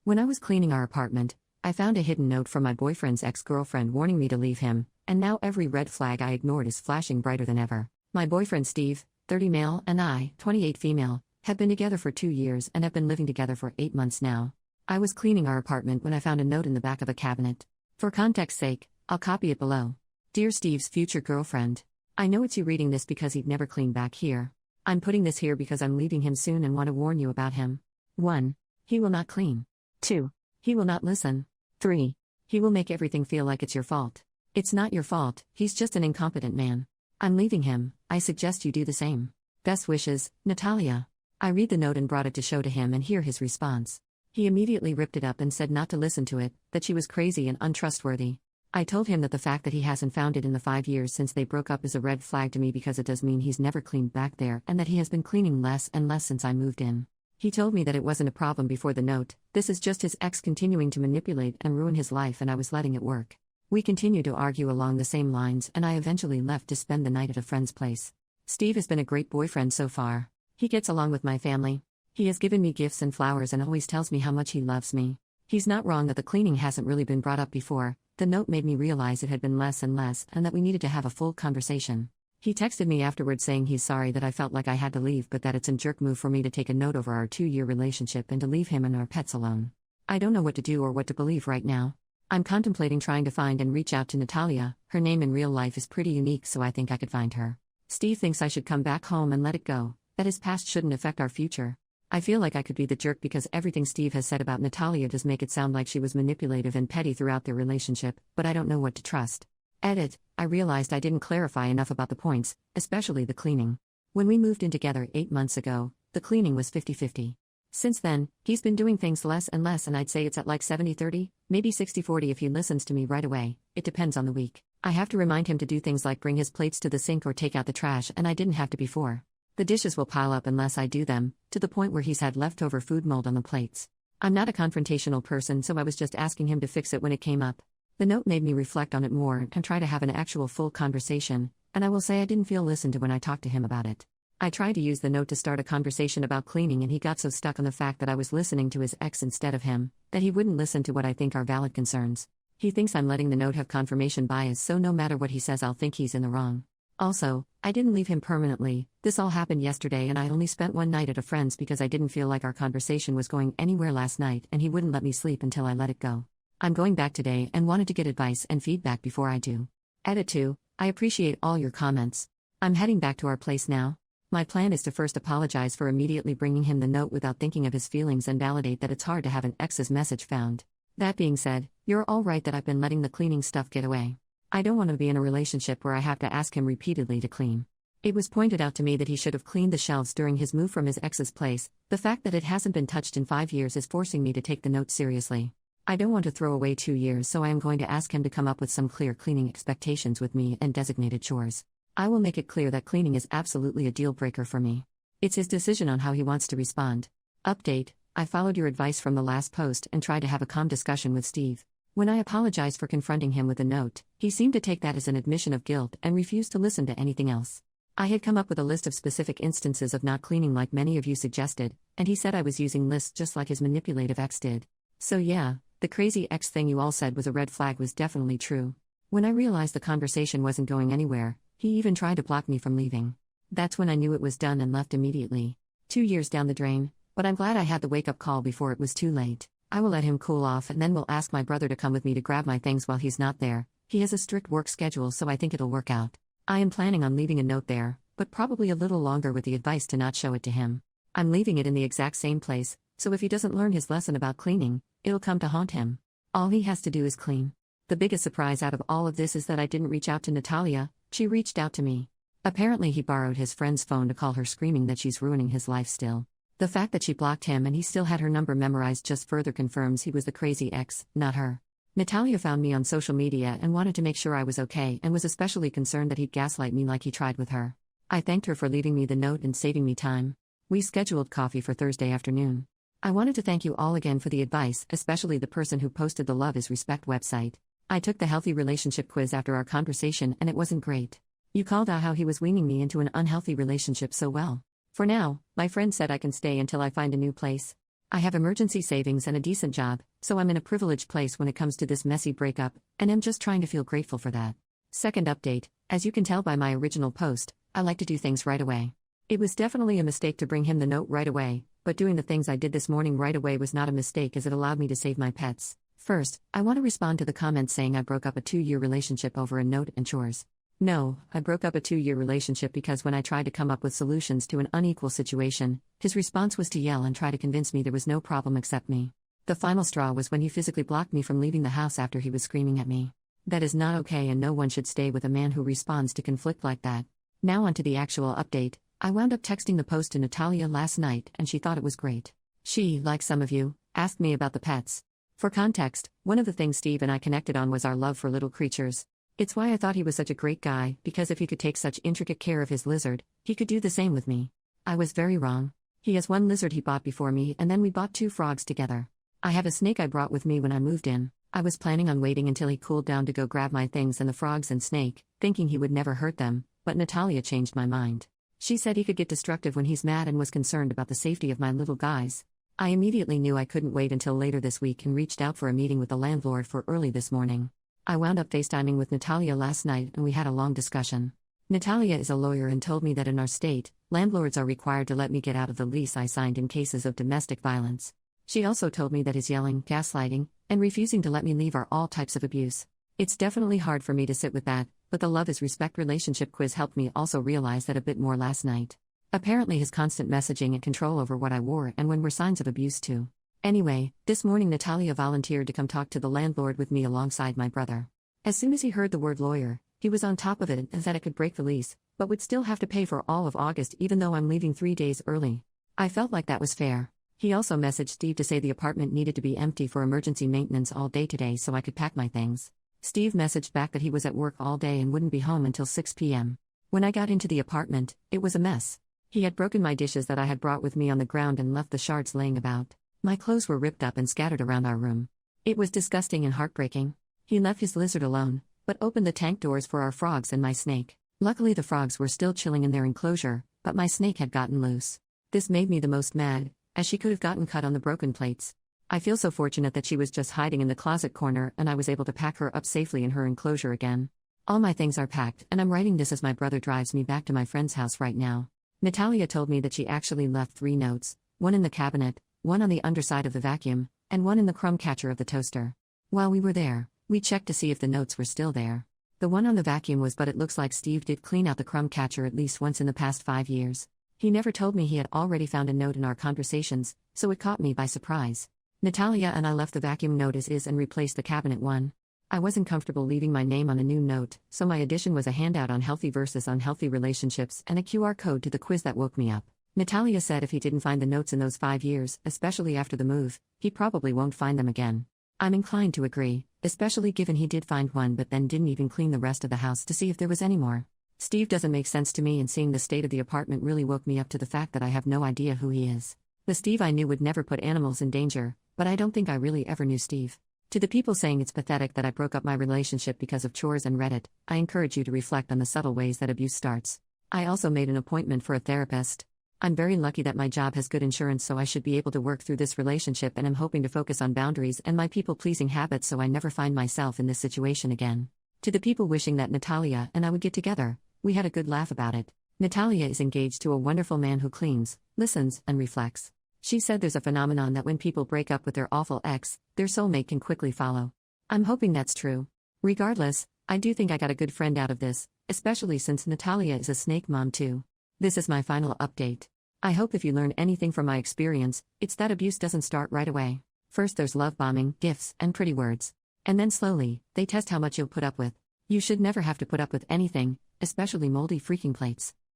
When I was cleaning our apartment, I found a hidden note from my boyfriend's ex-girlfriend warning me to leave him, and now every red flag I ignored is flashing brighter than ever. My boyfriend Steve, 30 male, and I, 28 female, have been together for 2 years and have been living together for 8 months now. I was cleaning our apartment when I found a note in the back of a cabinet. For context's sake, I'll copy it below. Dear Steve's future girlfriend, I know it's you reading this because he'd never clean back here. I'm putting this here because I'm leaving him soon and want to warn you about him. 1. He will not clean. 2. He will not listen. 3. He will make everything feel like it's your fault. It's not your fault, he's just an incompetent man. I'm leaving him, I suggest you do the same. Best wishes, Natalia. I read the note and brought it to show to him and hear his response. He immediately ripped it up and said not to listen to it, that she was crazy and untrustworthy. I told him that the fact that he hasn't found it in the 5 years since they broke up is a red flag to me because it does mean he's never cleaned back there and that he has been cleaning less and less since I moved in. He told me that it wasn't a problem before the note, this is just his ex continuing to manipulate and ruin his life and I was letting it work. We continued to argue along the same lines and I eventually left to spend the night at a friend's place. Steve has been a great boyfriend so far. He gets along with my family. He has given me gifts and flowers and always tells me how much he loves me. He's not wrong that the cleaning hasn't really been brought up before. The note made me realize it had been less and less and that we needed to have a full conversation. He texted me afterwards saying he's sorry that I felt like I had to leave but that it's a jerk move for me to take a note over our 2-year relationship and to leave him and our pets alone. I don't know what to do or what to believe right now. I'm contemplating trying to find and reach out to Natalia. Her name in real life is pretty unique so I think I could find her. Steve thinks I should come back home and let it go, that his past shouldn't affect our future. I feel like I could be the jerk because everything Steve has said about Natalia does make it sound like she was manipulative and petty throughout their relationship, but I don't know what to trust. Edit, I realized I didn't clarify enough about the points, especially the cleaning. When we moved in together 8 months ago, the cleaning was 50-50. Since then, he's been doing things less and less and I'd say it's at like 70-30, maybe 60-40 if he listens to me right away, it depends on the week. I have to remind him to do things like bring his plates to the sink or take out the trash and I didn't have to before. The dishes will pile up unless I do them, to the point where he's had leftover food mold on the plates. I'm not a confrontational person so I was just asking him to fix it when it came up. The note made me reflect on it more and try to have an actual full conversation, and I will say I didn't feel listened to when I talked to him about it. I tried to use the note to start a conversation about cleaning and he got so stuck on the fact that I was listening to his ex instead of him, that he wouldn't listen to what I think are valid concerns. He thinks I'm letting the note have confirmation bias so no matter what he says I'll think he's in the wrong. Also, I didn't leave him permanently. This all happened yesterday and I only spent one night at a friend's because I didn't feel like our conversation was going anywhere last night and he wouldn't let me sleep until I let it go. I'm going back today and wanted to get advice and feedback before I do. Edit 2, I appreciate all your comments. I'm heading back to our place now. My plan is to first apologize for immediately bringing him the note without thinking of his feelings and validate that it's hard to have an ex's message found. That being said, you're all right that I've been letting the cleaning stuff get away. I don't want to be in a relationship where I have to ask him repeatedly to clean. It was pointed out to me that he should have cleaned the shelves during his move from his ex's place. The fact that it hasn't been touched in 5 years is forcing me to take the note seriously. I don't want to throw away 2 years so I am going to ask him to come up with some clear cleaning expectations with me and designated chores. I will make it clear that cleaning is absolutely a deal breaker for me. It's his decision on how he wants to respond. Update, I followed your advice from the last post and tried to have a calm discussion with Steve. When I apologized for confronting him with a note, he seemed to take that as an admission of guilt and refused to listen to anything else. I had come up with a list of specific instances of not cleaning like many of you suggested, and he said I was using lists just like his manipulative ex did. So yeah, the crazy ex thing you all said was a red flag was definitely true. When I realized the conversation wasn't going anywhere, he even tried to block me from leaving. That's when I knew it was done and left immediately. 2 years down the drain, but I'm glad I had the wake-up call before it was too late. I will let him cool off and then will ask my brother to come with me to grab my things while he's not there. He has a strict work schedule so I think it'll work out. I am planning on leaving a note there, but probably a little longer with the advice to not show it to him. I'm leaving it in the exact same place, so if he doesn't learn his lesson about cleaning, it'll come to haunt him. All he has to do is clean. The biggest surprise out of all of this is that I didn't reach out to Natalia, she reached out to me. Apparently he borrowed his friend's phone to call her screaming that she's ruining his life still. The fact that she blocked him and he still had her number memorized just further confirms he was the crazy ex, not her. Natalia found me on social media and wanted to make sure I was okay and was especially concerned that he'd gaslight me like he tried with her. I thanked her for leaving me the note and saving me time. We scheduled coffee for Thursday afternoon. I wanted to thank you all again for the advice, especially the person who posted the Love is Respect website. I took the healthy relationship quiz after our conversation and it wasn't great. You called out how he was weaning me into an unhealthy relationship so well. For now, my friend said I can stay until I find a new place. I have emergency savings and a decent job, so I'm in a privileged place when it comes to this messy breakup, and I'm just trying to feel grateful for that. Second update, as you can tell by my original post, I like to do things right away. It was definitely a mistake to bring him the note right away, but doing the things I did this morning right away was not a mistake as it allowed me to save my pets. First, I want to respond to the comments saying I broke up a 2-year relationship over a note and chores. No, I broke up a 2-year relationship because when I tried to come up with solutions to an unequal situation, his response was to yell and try to convince me there was no problem except me. The final straw was when he physically blocked me from leaving the house after he was screaming at me. That is not okay, and no one should stay with a man who responds to conflict like that. Now on to the actual update. I wound up texting the post to Natalia last night and she thought it was great. She, like some of you, asked me about the pets. For context, one of the things Steve and I connected on was our love for little creatures. It's why I thought he was such a great guy, because if he could take such intricate care of his lizard, he could do the same with me. I was very wrong. He has one lizard he bought before me, and then we bought 2 frogs together. I have a snake I brought with me when I moved in. I was planning on waiting until he cooled down to go grab my things and the frogs and snake, thinking he would never hurt them, but Natalia changed my mind. She said he could get destructive when he's mad and was concerned about the safety of my little guys. I immediately knew I couldn't wait until later this week and reached out for a meeting with the landlord for early this morning. I wound up FaceTiming with Natalia last night and we had a long discussion. Natalia is a lawyer and told me that in our state, landlords are required to let me get out of the lease I signed in cases of domestic violence. She also told me that his yelling, gaslighting, and refusing to let me leave are all types of abuse. It's definitely hard for me to sit with that, but the Love is Respect relationship quiz helped me also realize that a bit more last night. Apparently his constant messaging and control over what I wore and when were signs of abuse too. Anyway, this morning Natalia volunteered to come talk to the landlord with me alongside my brother. As soon as he heard the word lawyer, he was on top of it and said it could break the lease, but would still have to pay for all of August even though I'm leaving 3 days early. I felt like that was fair. He also messaged Steve to say the apartment needed to be empty for emergency maintenance all day today so I could pack my things. Steve messaged back that he was at work all day and wouldn't be home until 6 p.m. When I got into the apartment, it was a mess. He had broken my dishes that I had brought with me on the ground and left the shards laying about. My clothes were ripped up and scattered around our room. It was disgusting and heartbreaking. He left his lizard alone, but opened the tank doors for our frogs and my snake. Luckily the frogs were still chilling in their enclosure, but my snake had gotten loose. This made me the most mad, as she could have gotten cut on the broken plates. I feel so fortunate that she was just hiding in the closet corner and I was able to pack her up safely in her enclosure again. All my things are packed and I'm writing this as my brother drives me back to my friend's house right now. Natalia told me that she actually left 3 notes, one in the cabinet, one on the underside of the vacuum, and one in the crumb catcher of the toaster. While we were there, we checked to see if the notes were still there. The one on the vacuum was, but it looks like Steve did clean out the crumb catcher at least once in the past 5 years. He never told me he had already found a note in our conversations, so it caught me by surprise. Natalia and I left the vacuum note as is and replaced the cabinet one. I wasn't comfortable leaving my name on a new note, so my addition was a handout on healthy versus unhealthy relationships and a QR code to the quiz that woke me up. Natalia said if he didn't find the notes in those 5 years, especially after the move, he probably won't find them again. I'm inclined to agree, especially given he did find one but then didn't even clean the rest of the house to see if there was any more. Steve doesn't make sense to me, and seeing the state of the apartment really woke me up to the fact that I have no idea who he is. The Steve I knew would never put animals in danger, but I don't think I really ever knew Steve. To the people saying it's pathetic that I broke up my relationship because of chores and Reddit, I encourage you to reflect on the subtle ways that abuse starts. I also made an appointment for a therapist. I'm very lucky that my job has good insurance, so I should be able to work through this relationship, and I'm hoping to focus on boundaries and my people-pleasing habits so I never find myself in this situation again. To the people wishing that Natalia and I would get together, we had a good laugh about it. Natalia is engaged to a wonderful man who cleans, listens, and reflects. She said there's a phenomenon that when people break up with their awful ex, their soulmate can quickly follow. I'm hoping that's true. Regardless, I do think I got a good friend out of this, especially since Natalia is a snake mom too. This is my final update. I hope if you learn anything from my experience, it's that abuse doesn't start right away. First there's love bombing, gifts, and pretty words. And then slowly, they test how much you'll put up with. You should never have to put up with anything, especially moldy freaking plates.